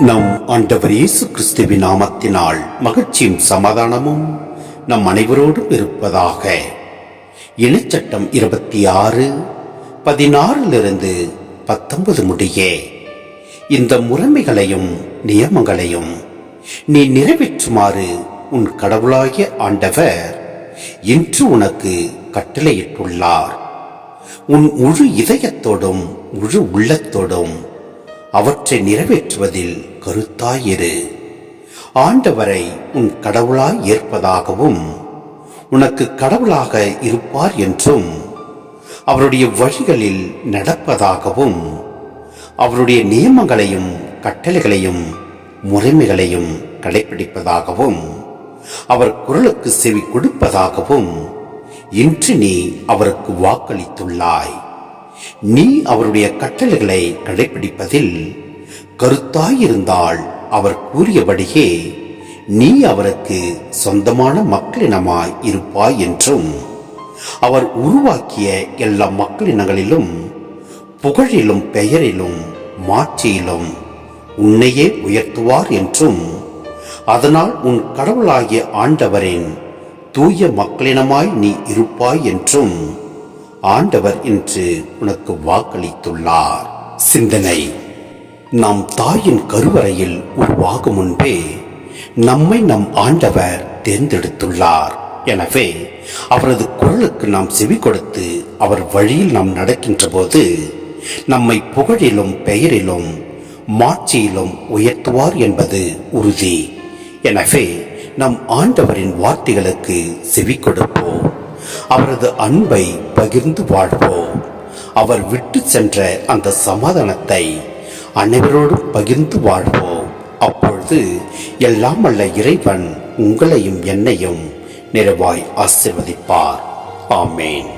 நம் ஆண்டவர் இயேசு கிறிஸ்துவின் நாமத்தினால் மகிழ்ச்சியும் சமாதானமும் நம் அனைவரோடும் இருப்பதாக. இணைச்சட்டம் 26:16 முடிய இந்த முறைமைகளையும் நியமங்களையும் நீ நிறைவேற்றுமாறு உன் கடவுளாகிய ஆண்டவர் இன்று உனக்கு கட்டளையிட்டுள்ளார். உன் முழு இதயத்தோடும் முழு உள்ளத்தோடும் அவற்றை நிறைவேற்றுவதில் கருத்தாயிரு. ஆண்டவரை உன் கடவுளாய் ஏற்பதாகவும் உனக்கு கடவுளாக இருப்பார் என்றும் அவருடைய வழிகளில் நடப்பதாகவும் அவருடைய நியமங்களையும் கட்டளைகளையும் முறைமைகளையும் கடைபிடிப்பதாகவும் அவர் குரலுக்கு செவி கொடுப்பதாகவும் இன்று நீ அவருக்கு வாக்களித்துள்ளாய். நீ அவருடைய கட்டளைகளை கடைபிடிப்பதில் கருத்தாயிருந்தால் அவர் கூறியபடியே நீ அவருக்கு சொந்தமான மக்களினமாய் இருப்பாய் என்றும் அவர் உருவாக்கிய எல்லா மக்களினங்களிலும் புகழிலும் பெயரிலும் மாட்சியிலும் உன்னையே உயர்த்துவார் என்றும் அதனால் உன் கடவுளாகிய ஆண்டவரின் தூய மக்களினமாய் நீ இருப்பாய் என்றும் ஆண்டவர் இன்று உனக்கு வாக்களித்துள்ளார். சிந்தனை: நாம் தாயின் கருவறையில் உருவாகும் முன்பே நம்மை நம் ஆண்டவர் தேர்ந்தெடுத்துள்ளார். எனவே அவரது குரலுக்கு நாம் செவி கொடுத்து அவர் வழியில் நாம் நடக்கின்ற போது நம்மை புகழிலும் பெயரிலும் மாட்சியிலும் உயர்த்துவார் என்பது உறுதி. எனவே நம் ஆண்டவரின் வார்த்தைகளுக்கு செவி கொடுப்போம். அவரது அன்பை பகிர்ந்து வாழ்வோம். அவர் விட்டு சென்ற அந்த சமாதானத்தை அனைவரோடும் பகிர்ந்து வாழ்வோம். அப்பொழுது எல்லாம் வல்ல இறைவன் உங்களையும் என்னையும் நிறைவாய் ஆசீர்வதிப்பார். ஆமேன்.